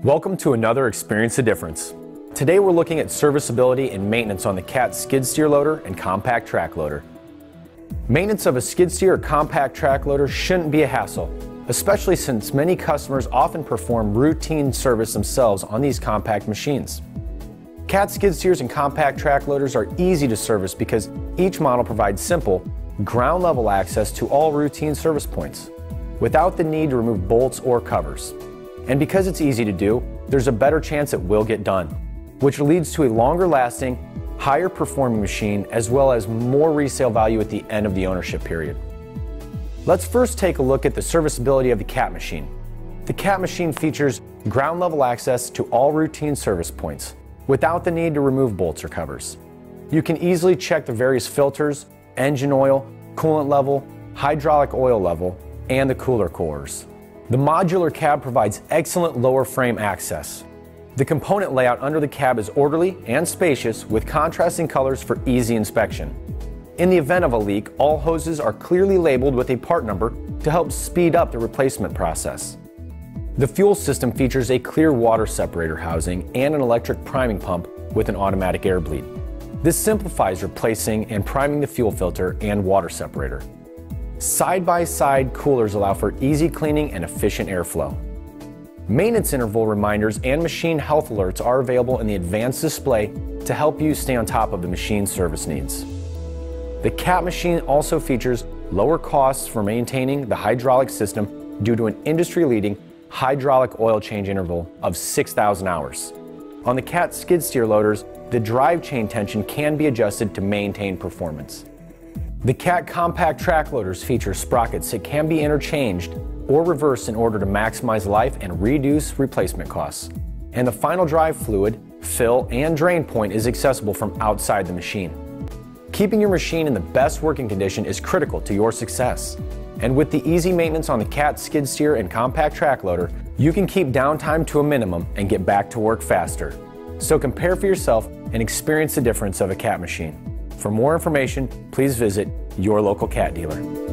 Welcome to another Experience the Difference. Today we're looking at serviceability and maintenance on the CAT skid steer loader and compact track loader. Maintenance of a skid steer or compact track loader shouldn't be a hassle, especially since many customers often perform routine service themselves on these compact machines. CAT skid steers and compact track loaders are easy to service because each model provides simple, ground level access to all routine service points, without the need to remove bolts or covers. And because it's easy to do, there's a better chance it will get done, which leads to a longer lasting, higher performing machine as well as more resale value at the end of the ownership period. Let's first take a look at the serviceability of the CAT machine. The CAT machine features ground level access to all routine service points, without the need to remove bolts or covers. You can easily check the various filters, engine oil, coolant level, hydraulic oil level, and the cooler cores. The modular cab provides excellent lower frame access. The component layout under the cab is orderly and spacious with contrasting colors for easy inspection. In the event of a leak, all hoses are clearly labeled with a part number to help speed up the replacement process. The fuel system features a clear water separator housing and an electric priming pump with an automatic air bleed. This simplifies replacing and priming the fuel filter and water separator. Side-by-side coolers allow for easy cleaning and efficient airflow. Maintenance interval reminders and machine health alerts are available in the advanced display to help you stay on top of the machine's service needs. The CAT machine also features lower costs for maintaining the hydraulic system due to an industry-leading hydraulic oil change interval of 6,000 hours. On the CAT skid steer loaders, the drive chain tension can be adjusted to maintain performance. The CAT compact track loaders feature sprockets that can be interchanged or reversed in order to maximize life and reduce replacement costs. And the final drive fluid, fill, and drain point is accessible from outside the machine. Keeping your machine in the best working condition is critical to your success. And with the easy maintenance on the CAT skid steer and compact track loader, you can keep downtime to a minimum and get back to work faster. So compare for yourself and experience the difference of a CAT machine. For more information, please visit your local CAT dealer.